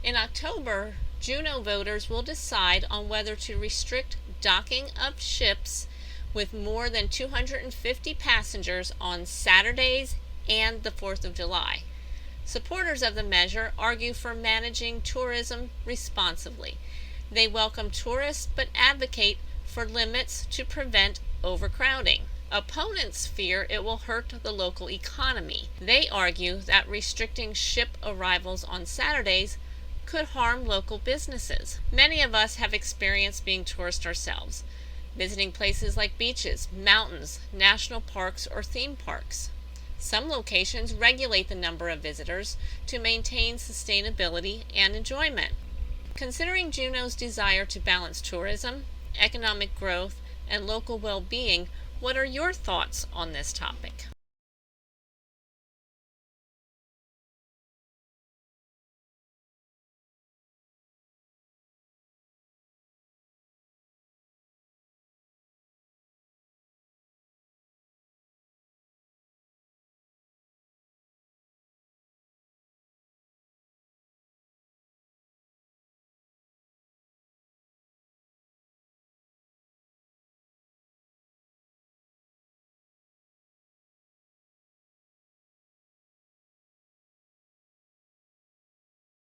In October, Juneau voters will decide on whether to restrict docking of ships with more than 250 passengers on Saturdays and the 4th of July. Supporters of the measure argue for managing tourism responsibly. They welcome tourists but advocate for limits to prevent overcrowding. Opponents fear it will hurt the local economy. They argue that restricting ship arrivals on Saturdays could harm local businesses. Many of us have experienced being tourists ourselves, visiting places like beaches, mountains, national parks, or theme parks. Some locations regulate the number of visitors to maintain sustainability and enjoyment. Considering Juneau's desire to balance tourism, economic growth, and local well-being, what are your thoughts on this topic?